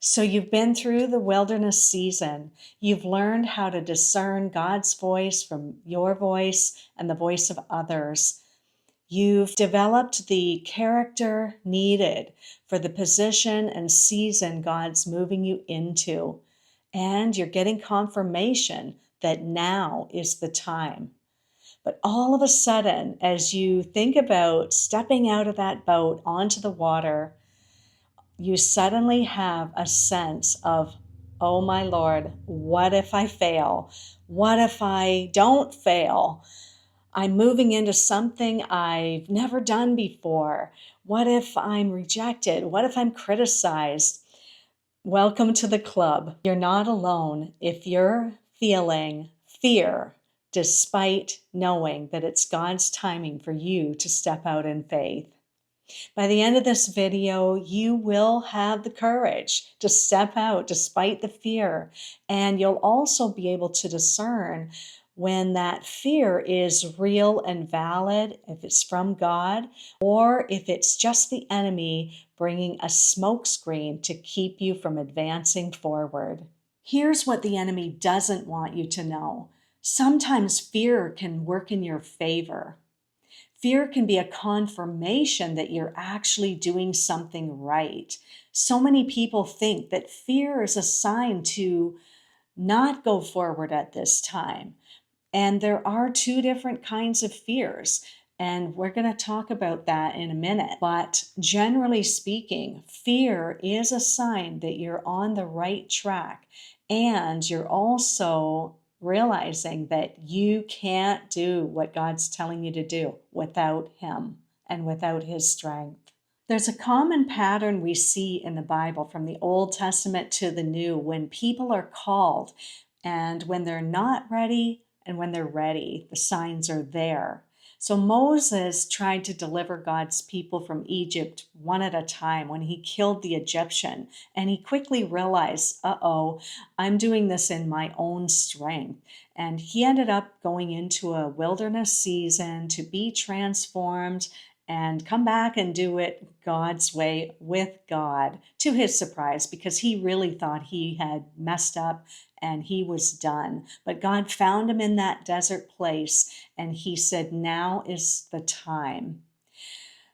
So you've been through the wilderness season. You've learned how to discern God's voice from your voice and the voice of others. You've developed the character needed for the position and season God's moving you into. And you're getting confirmation that now is the time. But all of a sudden, as you think about stepping out of that boat onto the water, you suddenly have a sense of, oh my Lord, what if I fail? What if I don't fail? I'm moving into something I've never done before. What if I'm rejected? What if I'm criticized? Welcome to the club. You're not alone if you're feeling fear, despite knowing that it's God's timing for you to step out in faith. By the end of this video, you will have the courage to step out despite the fear, and you'll also be able to discern when that fear is real and valid, if it's from God, or if it's just the enemy bringing a smokescreen to keep you from advancing forward. Here's what the enemy doesn't want you to know. Sometimes fear can work in your favor. Fear can be a confirmation that you're actually doing something right. So many people think that fear is a sign to not go forward at this time. And there are two different kinds of fears. And we're going to talk about that in a minute. But generally speaking, fear is a sign that you're on the right track. And you're also realizing that you can't do what God's telling you to do without Him and without His strength. There's a common pattern we see in the Bible from the Old Testament to the New when people are called, and when they're not ready and when they're ready, the signs are there. So Moses tried to deliver God's people from Egypt one at a time when he killed the Egyptian. And he quickly realized, I'm doing this in my own strength. And he ended up going into a wilderness season to be transformed and come back and do it God's way with God, to his surprise, because he really thought he had messed up and he was done. But God found him in that desert place, and he said, now is the time.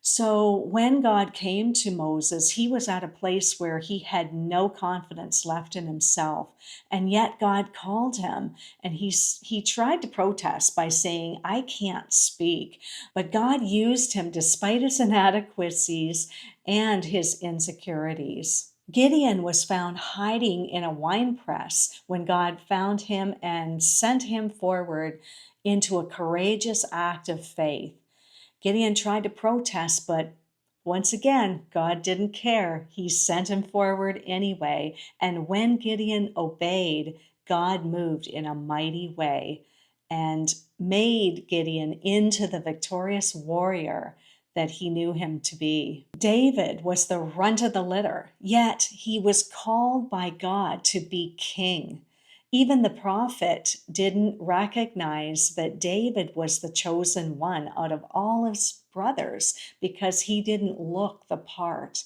So when God came to Moses, he was at a place where he had no confidence left in himself. And yet God called him, and he tried to protest by saying, I can't speak. But God used him despite his inadequacies and his insecurities. Gideon was found hiding in a wine press when God found him and sent him forward into a courageous act of faith. Gideon tried to protest, but once again, God didn't care. He sent him forward anyway. And when Gideon obeyed, God moved in a mighty way and made Gideon into the victorious warrior that he knew him to be. David was the runt of the litter, yet he was called by God to be king. Even the prophet didn't recognize that David was the chosen one out of all his brothers because he didn't look the part.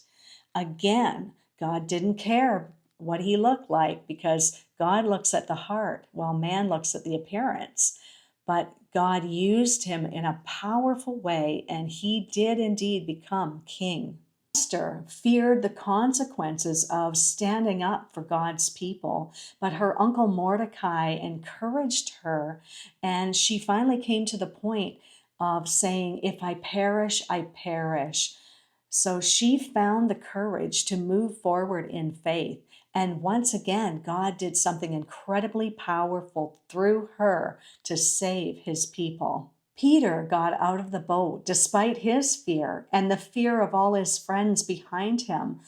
Again, God didn't care what he looked like because God looks at the heart while man looks at the appearance. But God used him in a powerful way, and he did indeed become king. Esther feared the consequences of standing up for God's people, but her uncle Mordecai encouraged her, and she finally came to the point of saying, if I perish, I perish. So she found the courage to move forward in faith. And once again, God did something incredibly powerful through her to save his people. Peter got out of the boat despite his fear and the fear of all his friends behind him.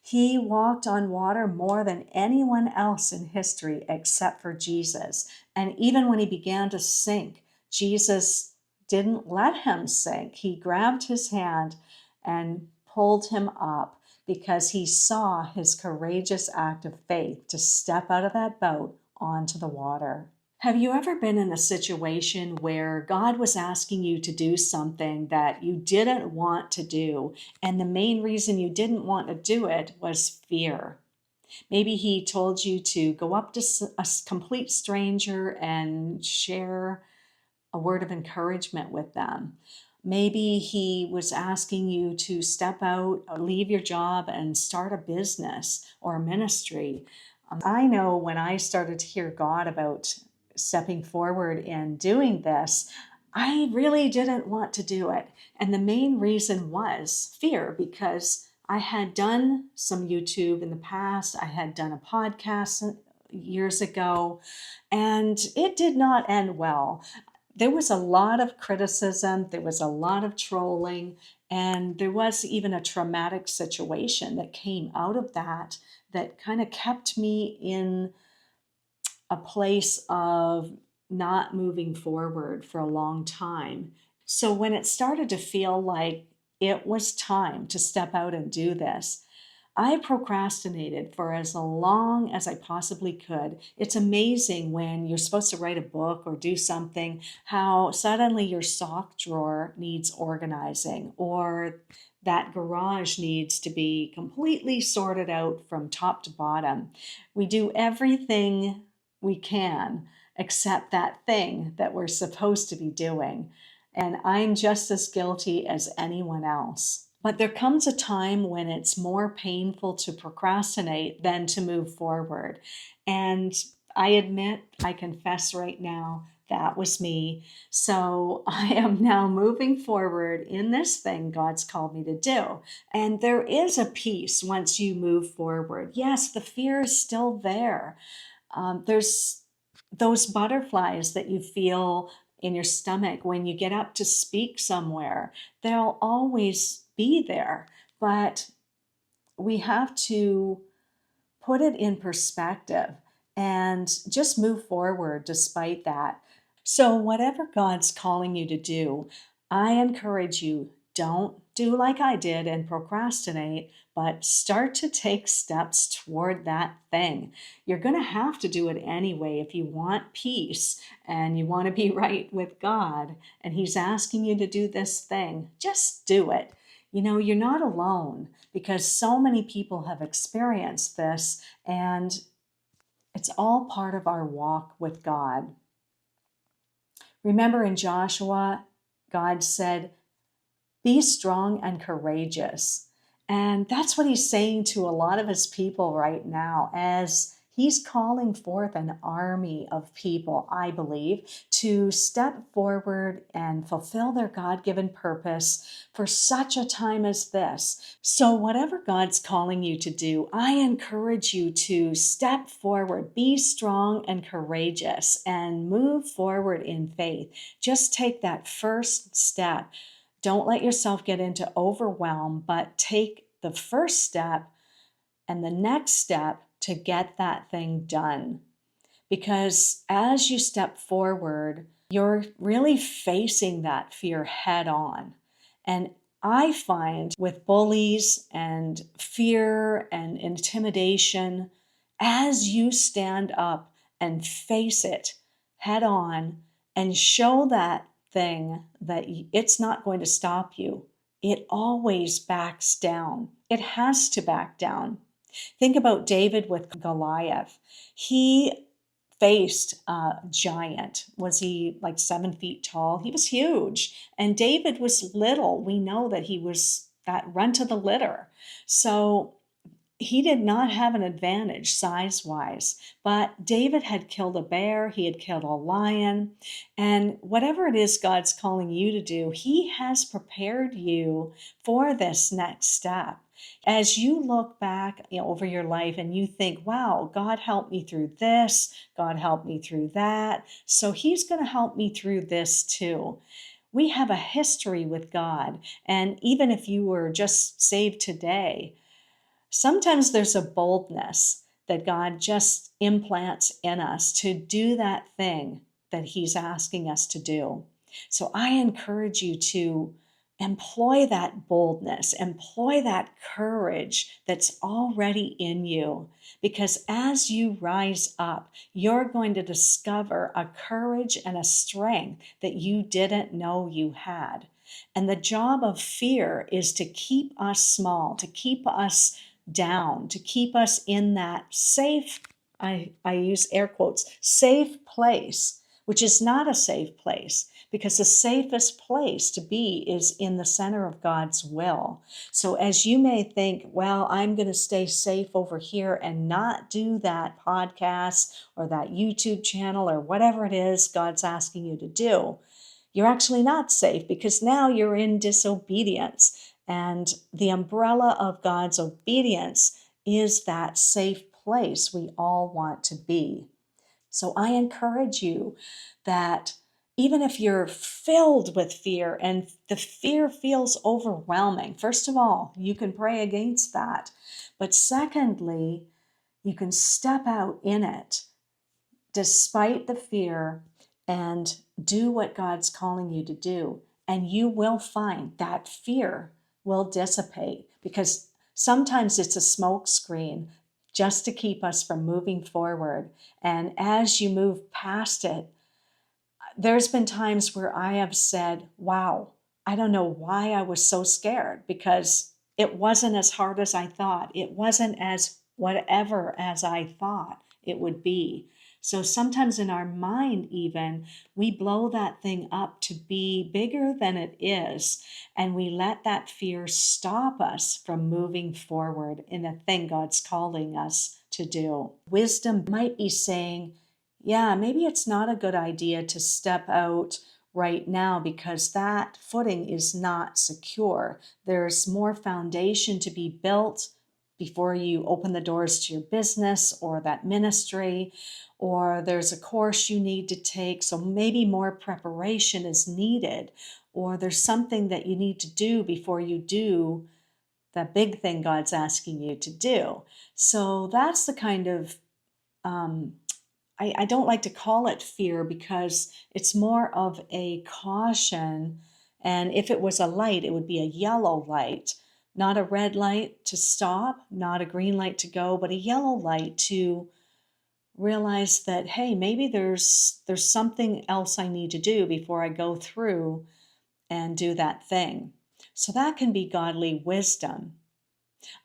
He walked on water more than anyone else in history except for Jesus. And even when he began to sink, Jesus didn't let him sink. He grabbed his hand and pulled him up because he saw his courageous act of faith to step out of that boat onto the water. Have you ever been in a situation where God was asking you to do something that you didn't want to do, and the main reason you didn't want to do it was fear? Maybe he told you to go up to a complete stranger and share a word of encouragement with them. Maybe he was asking you to step out or leave your job and start a business or a ministry. I know when I started to hear God about stepping forward and doing this, I really didn't want to do it. And the main reason was fear, because I had done some YouTube in the past, I had done a podcast years ago, and it did not end well. There was a lot of criticism, there was a lot of trolling, and there was even a traumatic situation that came out of that that kind of kept me in a place of not moving forward for a long time. So when it started to feel like it was time to step out and do this, I procrastinated for as long as I possibly could. It's amazing when you're supposed to write a book or do something, how suddenly your sock drawer needs organizing, or that garage needs to be completely sorted out from top to bottom. We do everything we can except that thing that we're supposed to be doing. And I'm just as guilty as anyone else. But there comes a time when it's more painful to procrastinate than to move forward. And I admit, I confess right now, that was me. So I am now moving forward in this thing God's called me to do. And there is a peace once you move forward. Yes, the fear is still there. There's those butterflies that you feel in your stomach when you get up to speak somewhere. They'll always be there, but we have to put it in perspective and just move forward despite that. So, whatever God's calling you to do, I encourage you, don't do like I did and procrastinate, but start to take steps toward that thing. You're going to have to do it anyway if you want peace and you want to be right with God, and He's asking you to do this thing. Just do it. You know, you're not alone, because so many people have experienced this, and it's all part of our walk with God. Remember in Joshua, God said, be strong and courageous. And that's what He's saying to a lot of His people right now, as He's calling forth an army of people, I believe, to step forward and fulfill their God-given purpose for such a time as this. So whatever God's calling you to do, I encourage you to step forward, be strong and courageous, and move forward in faith. Just take that first step. Don't let yourself get into overwhelm, but take the first step and the next step to get that thing done. Because as you step forward, you're really facing that fear head on. And I find with bullies and fear and intimidation, as you stand up and face it head on and show that thing that it's not going to stop you, it always backs down. It has to back down. Think about David with Goliath. He faced a giant. Was he like 7 feet tall? He was huge. And David was little. We know that he was that runt of the litter. So he did not have an advantage size-wise, but David had killed a bear, he had killed a lion, and whatever it is God's calling you to do, He has prepared you for this next step. As you look back over your life and you think, wow, God helped me through this, God helped me through that, so He's going to help me through this too. We have a history with God, and even if you were just saved today, sometimes there's a boldness that God just implants in us to do that thing that He's asking us to do. So I encourage you to employ that boldness, employ that courage that's already in you. Because as you rise up, you're going to discover a courage and a strength that you didn't know you had. And the job of fear is to keep us small, to keep us down, to keep us in that safe, I use air quotes, safe place, which is not a safe place, because the safest place to be is in the center of God's will. So as you may think, well, I'm going to stay safe over here and not do that podcast or that YouTube channel or whatever it is God's asking you to do, you're actually not safe, because now you're in disobedience. And the umbrella of God's obedience is that safe place we all want to be. So I encourage you that even if you're filled with fear and the fear feels overwhelming, first of all, you can pray against that. But secondly, you can step out in it despite the fear and do what God's calling you to do. And you will find that fear will dissipate, because sometimes it's a smoke screen just to keep us from moving forward. And as you move past it, there's been times where I have said, wow, I don't know why I was so scared, because it wasn't as hard as I thought. It wasn't as whatever as I thought it would be. So sometimes in our mind, even, we blow that thing up to be bigger than it is, and we let that fear stop us from moving forward in the thing God's calling us to do. Wisdom might be saying, yeah, maybe it's not a good idea to step out right now, because that footing is not secure. There's more foundation to be built before you open the doors to your business or that ministry, or there's a course you need to take. So maybe more preparation is needed, or there's something that you need to do before you do that big thing God's asking you to do. So that's the kind of I don't like to call it fear, because it's more of a caution. And if it was a light, it would be a yellow light, not a red light to stop, not a green light to go, but a yellow light to realize that, hey, maybe there's something else I need to do before I go through and do that thing. So that can be godly wisdom.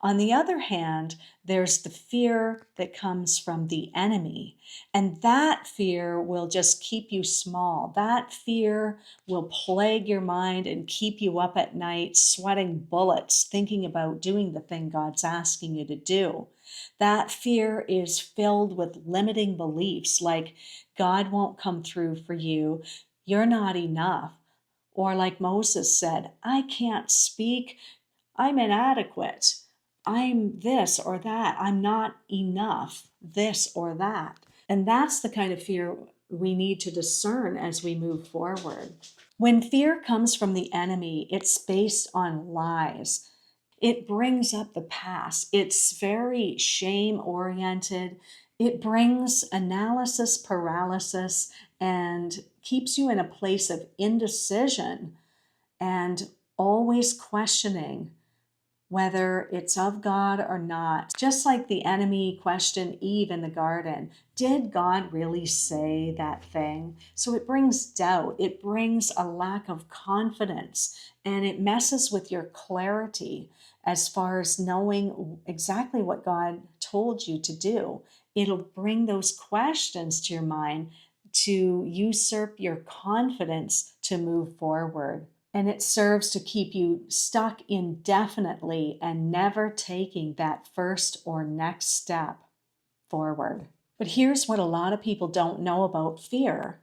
On the other hand, there's the fear that comes from the enemy, and that fear will just keep you small. That fear will plague your mind and keep you up at night, sweating bullets, thinking about doing the thing God's asking you to do. That fear is filled with limiting beliefs like God won't come through for you, you're not enough. Or like Moses said, I can't speak, I'm inadequate. I'm this or that. I'm not enough, this or that. And that's the kind of fear we need to discern as we move forward. When fear comes from the enemy, it's based on lies. It brings up the past. It's very shame oriented. It brings analysis paralysis and keeps you in a place of indecision and always questioning whether it's of God or not. Just like the enemy questioned Eve in the garden, did God really say that thing? So it brings doubt, it brings a lack of confidence, and it messes with your clarity as far as knowing exactly what God told you to do. It'll bring those questions to your mind to usurp your confidence to move forward. And it serves to keep you stuck indefinitely and never taking that first or next step forward. But here's what a lot of people don't know about fear.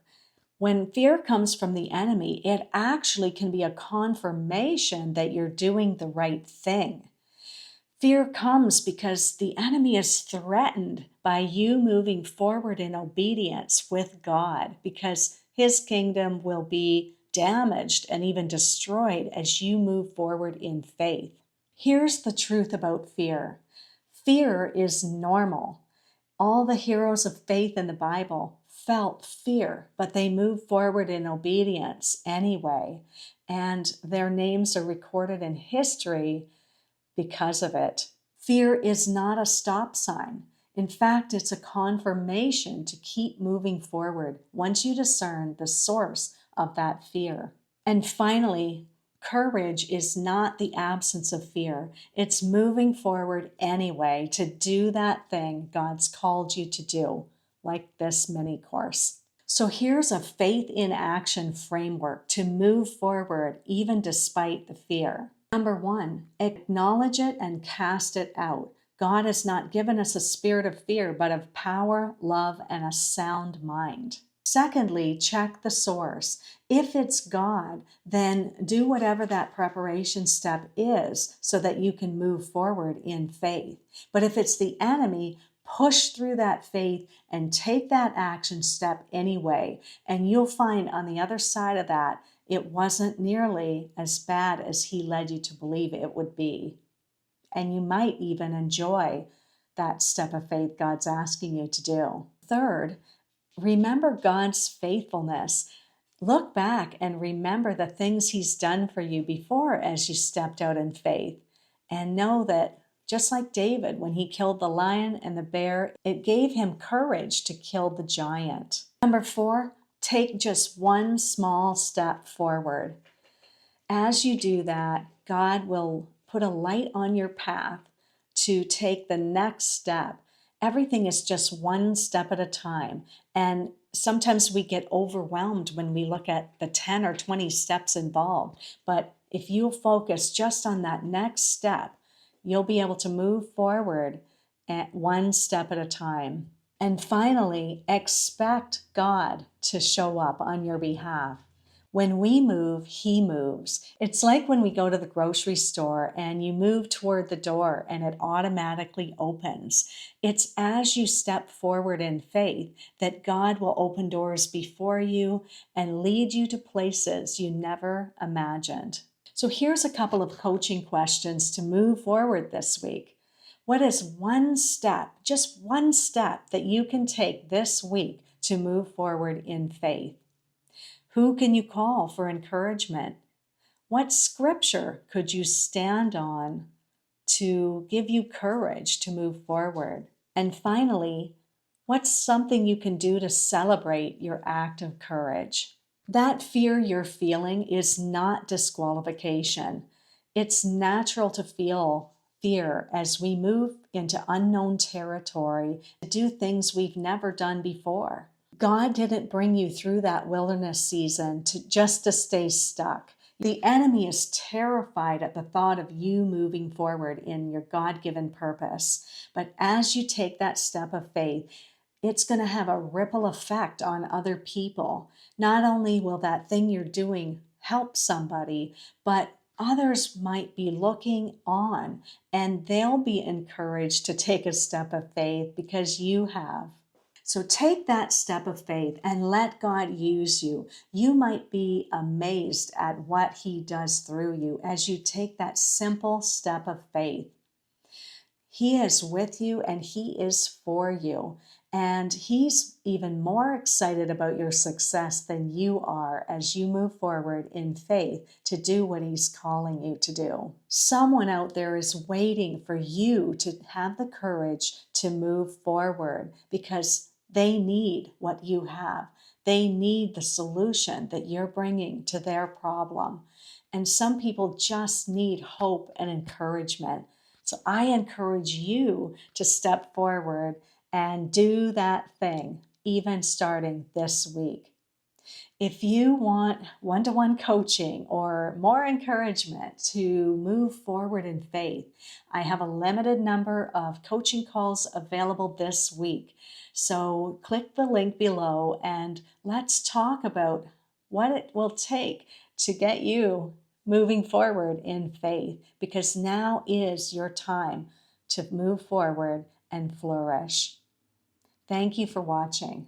When fear comes from the enemy, it actually can be a confirmation that you're doing the right thing. Fear comes because the enemy is threatened by you moving forward in obedience with God, because his kingdom will be damaged and even destroyed as you move forward in faith. Here's the truth about fear. Fear is normal. All the heroes of faith in the Bible felt fear, but they moved forward in obedience anyway, and their names are recorded in history because of it. Fear is not a stop sign. In fact, it's a confirmation to keep moving forward once you discern the source of that fear. And finally, Courage is not the absence of fear. It's moving forward anyway to do that thing God's called you to do, like this mini course. So here's a faith in action framework to move forward even despite the fear. Number 1, acknowledge it and cast it out. God has not given us a spirit of fear, but of power, love, and a sound mind. Secondly, check the source. If it's God, then do whatever that preparation step is so that you can move forward in faith. But if it's the enemy, push through that faith and take that action step anyway. And you'll find on the other side of that, it wasn't nearly as bad as he led you to believe it would be. And you might even enjoy that step of faith God's asking you to do. Third, remember God's faithfulness. Look back and remember the things he's done for you before as you stepped out in faith. And know that just like David, when he killed the lion and the bear, it gave him courage to kill the giant. Number 4, take just one small step forward. As you do that, God will put a light on your path to take the next step. Everything is just one step at a time. And sometimes we get overwhelmed when we look at the 10 or 20 steps involved. But if you focus just on that next step, you'll be able to move forward at one step at a time. And finally, expect God to show up on your behalf. When we move, he moves. It's like when we go to the grocery store and you move toward the door and it automatically opens. It's as you step forward in faith that God will open doors before you and lead you to places you never imagined. So here's a couple of coaching questions to move forward this week. What is one step, just one step that you can take this week to move forward in faith? Who can you call for encouragement? What scripture could you stand on to give you courage to move forward? And finally, what's something you can do to celebrate your act of courage? That fear you're feeling is not disqualification. It's natural to feel fear as we move into unknown territory to do things we've never done before. God didn't bring you through that wilderness season just to stay stuck. The enemy is terrified at the thought of you moving forward in your God-given purpose. But as you take that step of faith, it's going to have a ripple effect on other people. Not only will that thing you're doing help somebody, but others might be looking on and they'll be encouraged to take a step of faith because you have. So take that step of faith and let God use you. You might be amazed at what he does through you as you take that simple step of faith. He is with you and he is for you. And he's even more excited about your success than you are as you move forward in faith to do what he's calling you to do. Someone out there is waiting for you to have the courage to move forward because they need what you have. They need the solution that you're bringing to their problem. And some people just need hope and encouragement. So I encourage you to step forward and do that thing, even starting this week. If you want one-to-one coaching or more encouragement to move forward in faith, I have a limited number of coaching calls available this week. So click the link below and let's talk about what it will take to get you moving forward in faith, because now is your time to move forward and flourish. Thank you for watching.